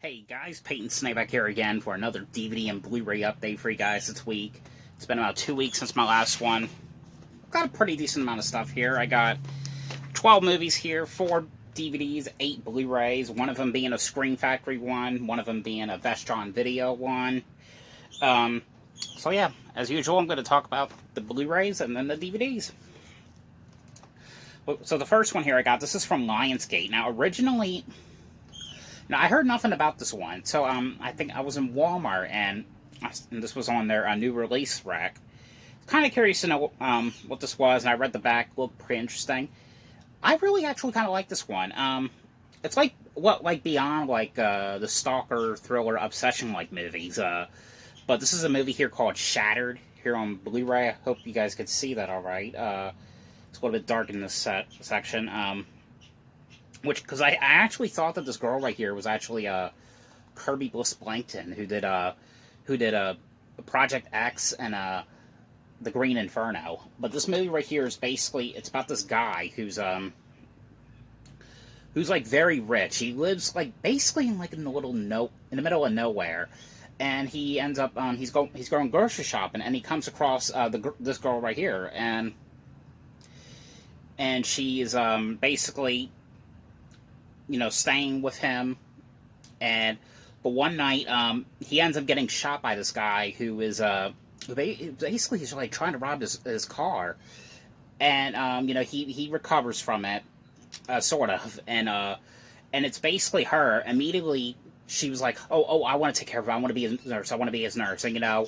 Hey guys, Peyton Snake back here again for another DVD and Blu-ray update for you guys this week. It's been about 2 weeks since my last one. I've got a pretty decent amount of stuff here. I got 12 movies here, 4 DVDs, 8 Blu-rays, one of them being a Screen Factory one of them being a Vestron Video one. So yeah, as usual, I'm going to talk about the Blu-rays and then the DVDs. So the first one here I got, this is from Lionsgate. Now originally... Now, I heard nothing about this one, so I think I was in Walmart, and this was on their new release rack. Kind of curious to know what this was, and I read the back, looked pretty interesting. I really actually kind of like this one. It's like beyond the stalker, thriller, obsession-like movies. But this is a movie here called Shattered, here on Blu-ray. I hope you guys could see that all right. It's a little bit dark in this section. Because I actually thought that this girl right here was actually Kirby Bliss Blankton, who did Project X and The Green Inferno. But this movie right here is basically, it's about this guy who's like very rich. He lives like basically in the middle of nowhere, and he ends up he's going grocery shopping, and he comes across this girl right here, and she is basically, you know, staying with him, but one night, he ends up getting shot by this guy who is, basically he's like trying to rob his car, and, you know, he recovers from it, sort of, and it's basically her. Immediately, she was like, oh, I want to take care of him, I want to be his nurse, and, you know,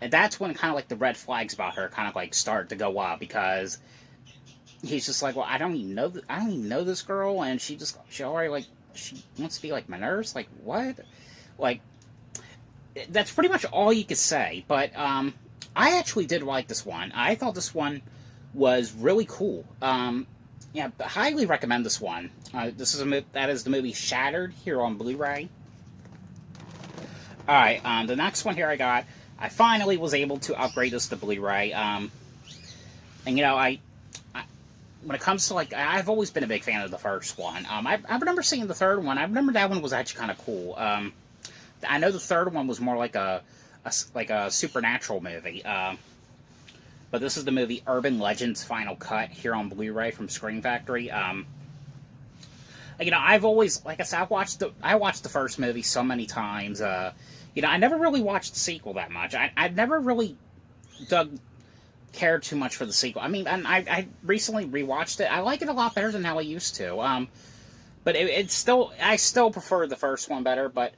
and that's when kind of like the red flags about her kind of like start to go up, because he's just like, well, I don't even know this girl, and she already, like, she wants to be, like, my nurse? Like, what? Like, that's pretty much all you could say, but, I actually did like this one. I thought this one was really cool. Yeah, highly recommend this one. That is the movie Shattered, here on Blu-ray. Alright, the next one here I finally was able to upgrade this to Blu-ray, and, you know, when it comes to, like, I've always been a big fan of the first one. I remember seeing the third one. I remember that one was actually kind of cool. I know the third one was more like a supernatural movie. But this is the movie Urban Legends Final Cut, here on Blu-ray from Screen Factory. You know, I've always, like I said, I watched the first movie so many times. You know, I never really watched the sequel that much. I've never really cared too much for the sequel. I mean, I recently rewatched it. I like it a lot better than how I used to. But I still prefer the first one better. But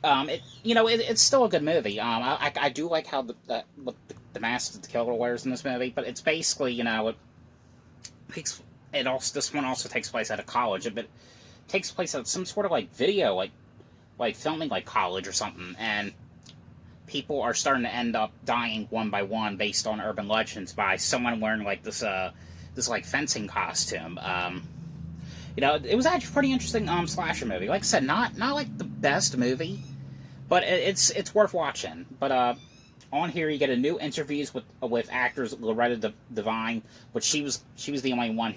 it's still a good movie. I do like how the mask that the killer wears in this movie. But it's basically, you know, this one also takes place at a college. But it takes place at some sort of like video, like filming like college or something, and people are starting to end up dying one by one based on urban legends by someone wearing like this like fencing costume. You know, it was actually a pretty interesting slasher movie. Like I said, not like the best movie, but it's worth watching. But on here you get a new interviews with actors Loretta Devine, but she was the only one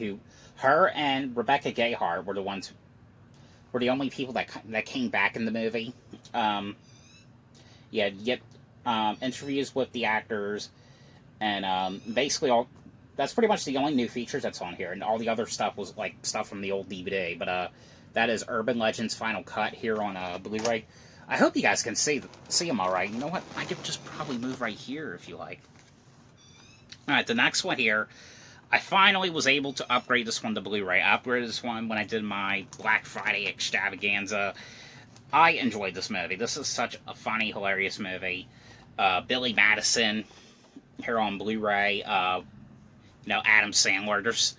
her and Rebecca Gayheart were the only people that came back in the movie. Yeah, you get interviews with the actors, and basically that's pretty much the only new features that's on here, and all the other stuff was like stuff from the old DVD. But that is Urban Legends Final Cut here on Blu-ray. I hope you guys can see them all right. You know what? I could just probably move right here if you like. All right, the next one here, I finally was able to upgrade this one to Blu-ray. I upgraded this one when I did my Black Friday extravaganza. I enjoyed this movie. This is such a funny, hilarious movie. Billy Madison here on Blu-ray. You know, Adam Sandler. There's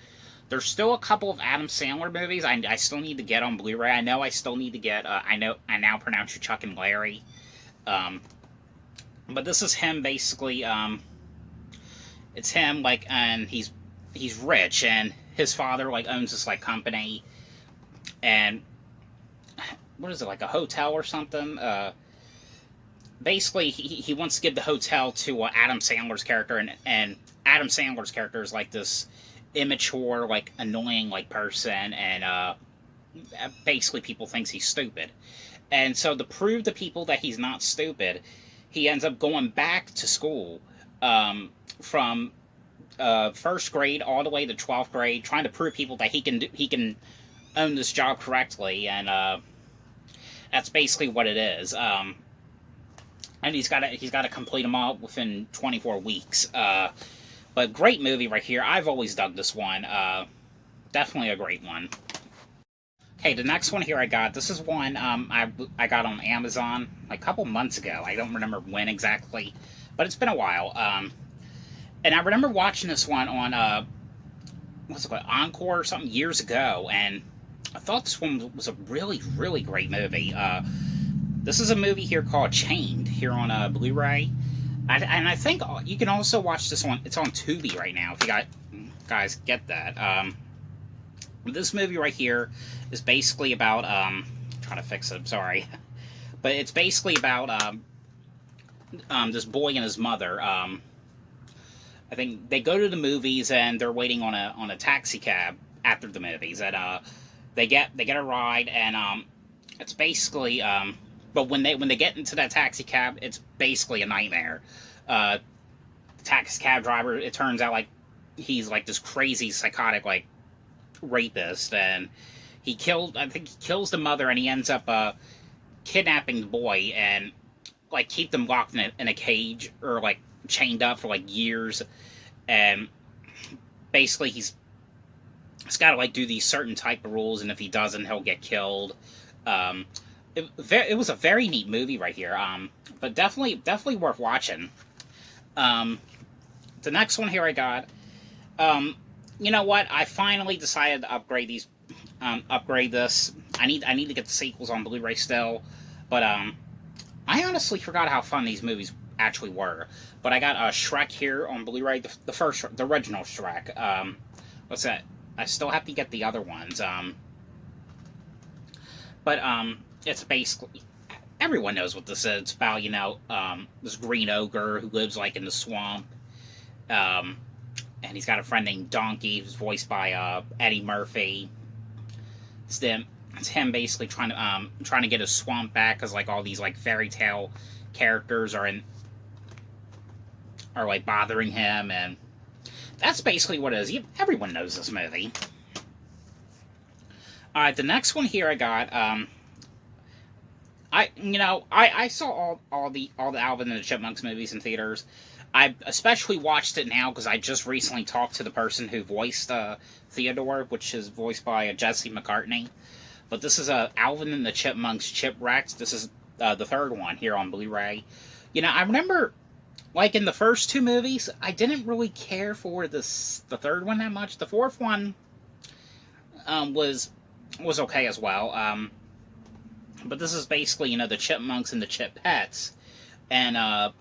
still a couple of Adam Sandler movies I still need to get on Blu-ray. I know I still need to get. I Now Pronounce You Chuck and Larry. But this is him basically. It's him like, and he's rich, and his father like owns this like company, and what is it, like a hotel or something? Basically, he wants to give the hotel to Adam Sandler's character, and Adam Sandler's character is like this immature, like annoying, like person, and basically people thinks he's stupid. And so to prove to people that he's not stupid, he ends up going back to school from first grade all the way to 12th grade, trying to prove people that he can own this job correctly, and that's basically what it is. And he's got to complete them all within 24 weeks. But great movie right here. I've always dug this one. Definitely a great one. Okay, the next one here I got. This is one I got on Amazon like a couple months ago. I don't remember when exactly, but it's been a while. And I remember watching this one on what's it called, Encore or something years ago, and I thought this one was a really, really great movie. This is a movie here called Chained here on Blu-ray, and I think you can also watch this one. It's on Tubi right now. If you guys get that. This movie right here is basically about trying to fix it. I'm sorry, but it's basically about this boy and his mother. I think they go to the movies and they're waiting on a taxi cab after the movies, and they get a ride, and it's basically but when they get into that taxi cab, it's basically a nightmare. The taxi cab driver, it turns out like he's like this crazy psychotic like rapist, and I think he kills the mother, and he ends up kidnapping the boy and like keep them locked in a cage or like chained up for like years, and basically he's got to like do these certain type of rules, and if he doesn't, he'll get killed. It was a very neat movie right here, but definitely worth watching. The next one here I got, you know what? I finally decided to upgrade this. I need to get the sequels on Blu-ray still, but I honestly forgot how fun these movies actually were. But I got Shrek here on Blu-ray, the original Shrek. What's that? I still have to get the other ones. But it's basically, everyone knows what this is. It's about, you know, this green ogre who lives like in the swamp. And he's got a friend named Donkey, who's voiced by Eddie Murphy. It's him basically trying to get his swamp back, because like all these like fairy tale characters are like bothering him, and that's basically what it is. Everyone knows this movie. All right, the next one here I got. I saw all the Alvin and the Chipmunks movies in theaters. I especially watched it now because I just recently talked to the person who voiced Theodore, which is voiced by Jesse McCartney. But this is Alvin and the Chipmunks Chipwrecked. This is the third one here on Blu-ray. You know, I remember, like in the first two movies, I didn't really care for the third one that much. The fourth one was okay as well. But this is basically, you know, the Chipmunks and the Chipettes, and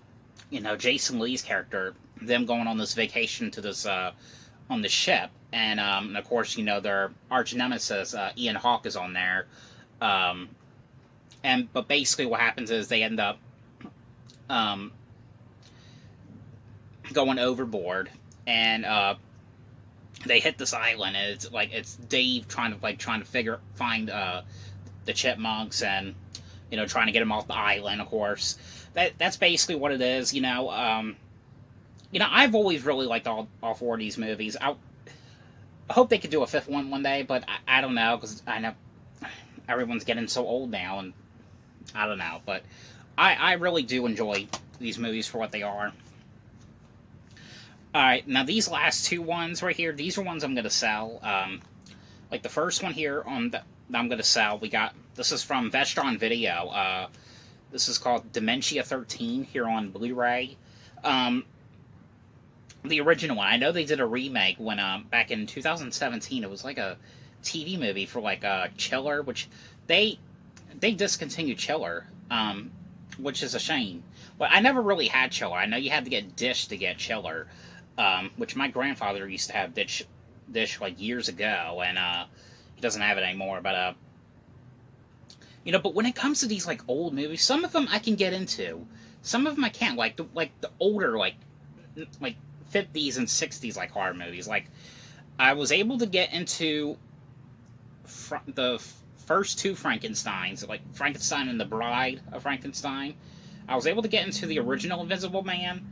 you know, Jason Lee's character, them going on this vacation to this on the ship, and of course, you know, their arch nemesis Ian Hawke is on there, but basically what happens is they end up going overboard, and they hit this island, and it's Dave trying to find the Chipmunks, and you know, trying to get them off the island, of course. That's basically what it is, you know. You know, I've always really liked all four of these movies. I hope they could do a fifth one day, but I don't know, because I know everyone's getting so old now, and I don't know. But I really do enjoy these movies for what they are. Alright, now these last two ones right here, these are ones I'm going to sell. Like the first one here that I'm going to sell, this is from Vestron Video. This is called Dementia 13 here on Blu-ray. The original one, I know they did a remake when back in 2017. It was like a TV movie for like Chiller, which they discontinued Chiller, which is a shame. But I never really had Chiller. I know you had to get Dish to get Chiller, which my grandfather used to have Dish like years ago, and he doesn't have it anymore. But you know, but when it comes to these like old movies, some of them I can get into, some of them I can't. Like the older like 50s and 60s like horror movies. Like I was able to get into the first two Frankensteins, like Frankenstein and the Bride of Frankenstein. I was able to get into the original Invisible Man.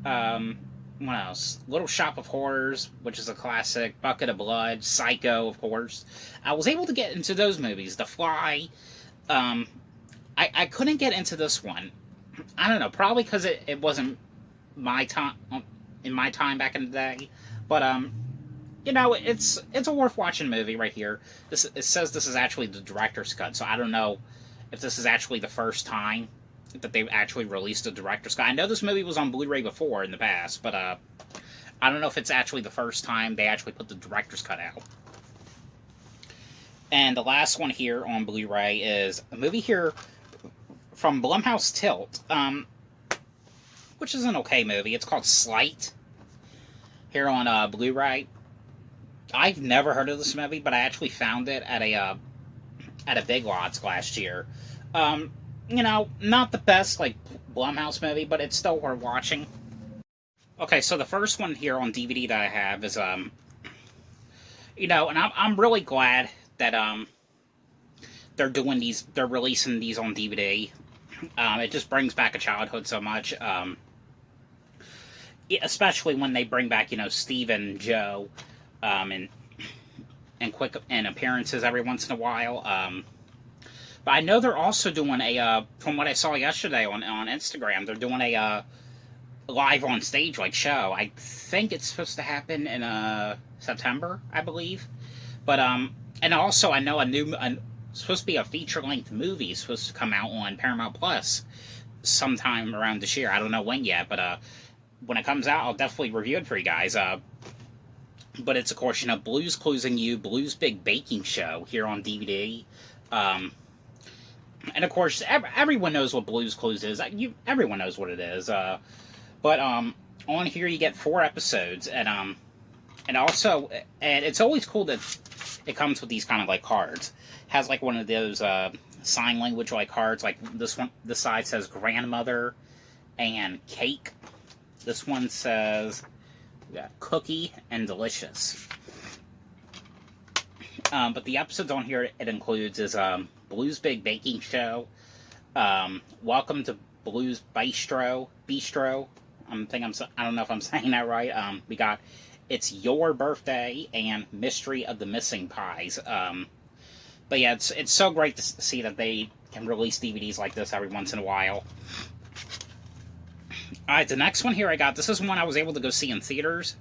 What else? Little Shop of Horrors, which is a classic. Bucket of Blood. Psycho, of course. I was able to get into those movies. The Fly. I couldn't get into this one. I don't know. Probably because it wasn't my time in my time back in the day. But you know, it's a worth watching movie right here. It says this is actually the director's cut, so I don't know if this is actually the first time that they've actually released a director's cut. I know this movie was on Blu-ray before in the past, but I don't know if it's actually the first time they actually put the director's cut out. And the last one here on Blu-ray is a movie here from Blumhouse Tilt, which is an okay movie. It's called SLEIGHT here on Blu-ray. I've never heard of this movie, but I actually found it at a Big Lots last year. You know, not the best like Blumhouse movie, but it's still worth watching. Okay, so the first one here on DVD that I have is you know, and I'm really glad that they're releasing these on DVD. It just brings back a childhood so much. Especially when they bring back, you know, Steve and Joe, and quick appearances every once in a while. But I know they're also doing from what I saw yesterday on Instagram, they're doing a live on stage like show. I think it's supposed to happen in September, I believe. But and also I know supposed to be a feature-length movie supposed to come out on Paramount Plus sometime around this year. I don't know when yet, but when it comes out, I'll definitely review it for you guys. But it's, of course, you know, Blue's Clues and You, Blue's Big Baking Show here on DVD. And, of course, everyone knows what Blue's Clues is. Everyone knows what it is. But on here you get 4 episodes. And also, and it's always cool that it comes with these kind of, like, cards. It has, like, one of those sign language, like, cards. Like, this side says grandmother and cake. This one says cookie and delicious. But the episodes on here it includes is Blue's Big Baking Show, Welcome to Blue's Bistro. I don't know if I'm saying that right. We got It's Your Birthday and Mystery of the Missing Pies. But yeah, it's so great to see that they can release DVDs like this every once in a while. Alright, the next one here I got, this is one I was able to go see in theaters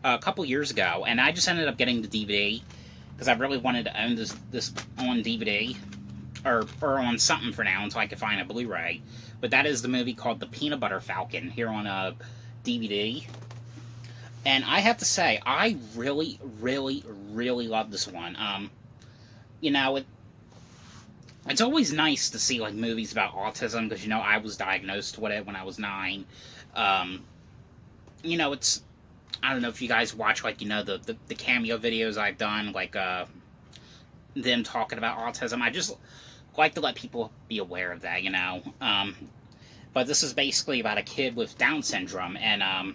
a couple years ago, and I just ended up getting the DVD, because I really wanted to own this on DVD, or on something for now, until I could find a Blu-ray. But that is the movie called The Peanut Butter Falcon, here on DVD. And I have to say, I really, really, really love this one. You know, it's always nice to see, like, movies about autism, because, you know, I was diagnosed with it when I was 9. You know, I don't know if you guys watch, like, you know, the cameo videos I've done, like, them talking about autism. I just like to let people be aware of that, you know. But this is basically about a kid with Down syndrome, and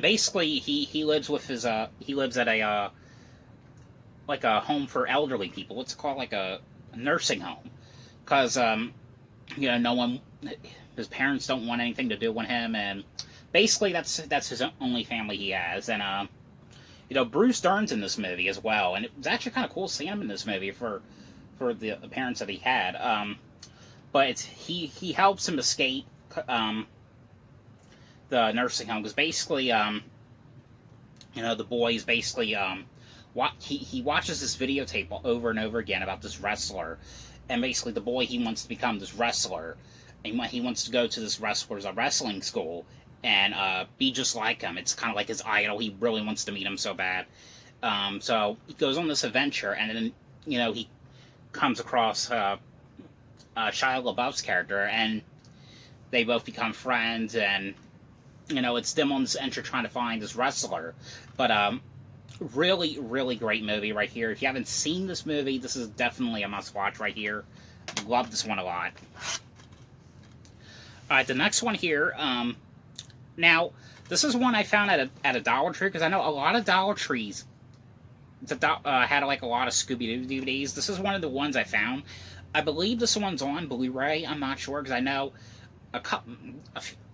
basically he lives with his, he lives at a, like a home for elderly people. What's it called? Like a nursing home, because you know, his parents don't want anything to do with him, and basically that's his only family he has. And you know, Bruce Dern's in this movie as well, and it was actually kind of cool seeing him in this movie for the appearance that he had. But he helps him escape the nursing home, because basically you know, the boy's basically he watches this videotape over and over again about this wrestler, and basically the boy, he wants to become this wrestler, and he wants to go to this wrestling school and be just like him. It's kind of like his idol. He really wants to meet him so bad. So he goes on this adventure, and then, you know, he comes across Shia LaBeouf's character, and they both become friends, and, you know, it's them on this adventure trying to find this wrestler. But really, really great movie right here. If you haven't seen this movie, this is definitely a must-watch right here. Love this one a lot. Alright, the next one here, now, this is one I found at a Dollar Tree, because I know a lot of Dollar Trees had like a lot of Scooby-Doo DVDs. This is one of the ones I found. I believe this one's on Blu-ray. I'm not sure because I know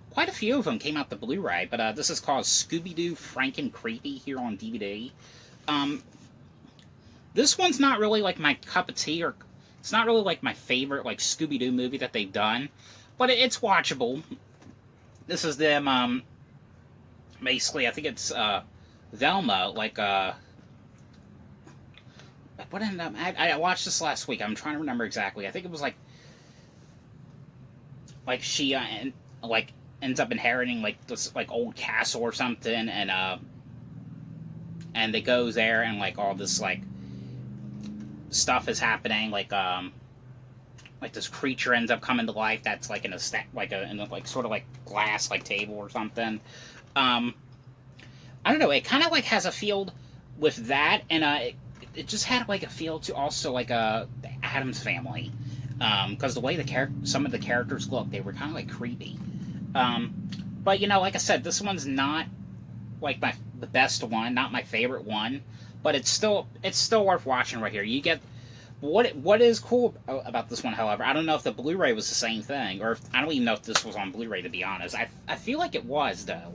quite a few of them came out the Blu-ray. But this is called ScoobyDoo Frankencreepy here on DVD. This one's not really like my cup of tea, or it's not really like my favorite like Scooby-Doo movie that they've done, but it's watchable. This is them. Basically, I think it's Velma, like what ended up? I watched this last week. I'm trying to remember exactly. I think it was like she like ends up inheriting like this like old castle or something, and they go there and like all this like stuff is happening, like this creature ends up coming to life that's like in a sort of like glass like table or something. I don't know. It kind of like has a feel with that, and it just had like a feel to also like the Addams Family, because the way some of the characters look, they were kind of like creepy. But you know, like I said, this one's not like the best one, not my favorite one, but it's still worth watching right here. You get what is cool about this one, however, I don't know if the Blu-ray was the same thing, or I don't even know if this was on Blu-ray, to be honest. I feel like it was though,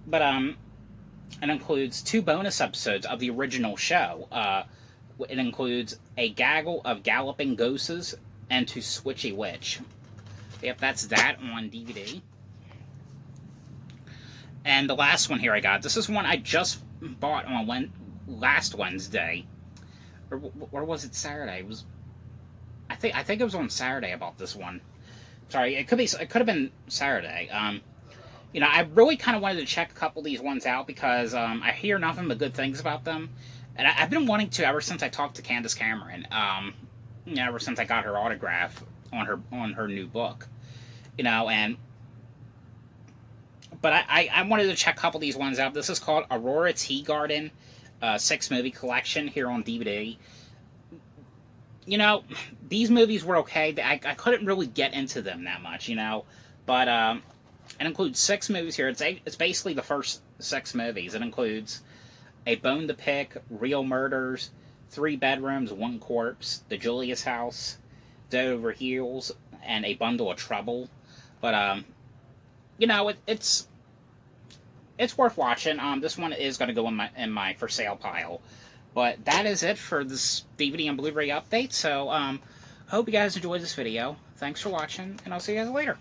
but it includes 2 bonus episodes of the original show. It includes a gaggle of galloping ghosts and To Switchy Witch. Yep, that's that on DVD. And the last one here I got. This is one I just bought on last Wednesday, or was it Saturday? It was. I think it was on Saturday I bought this one. Sorry, it could have been Saturday. You know, I really kind of wanted to check a couple of these ones out because I hear nothing but good things about them, and I've been wanting to ever since I talked to Candace Cameron. You know, ever since I got her autograph on her new book, you know, but I wanted to check a couple of these ones out. This is called Aurora Tea Garden, 6-movie collection here on DVD. You know, these movies were okay. I couldn't really get into them that much, you know, but it includes 6 movies here. It's basically the first 6 movies. It includes A Bone to Pick, Real Murders, 3 Bedrooms, 1 Corpse, The Julius House, Dead Over Heels, and A Bundle of Trouble. But you know, it's worth watching. This one is going to go in my for sale pile. But that is it for this DVD and Blu-ray update. So, hope you guys enjoyed this video. Thanks for watching, and I'll see you guys later.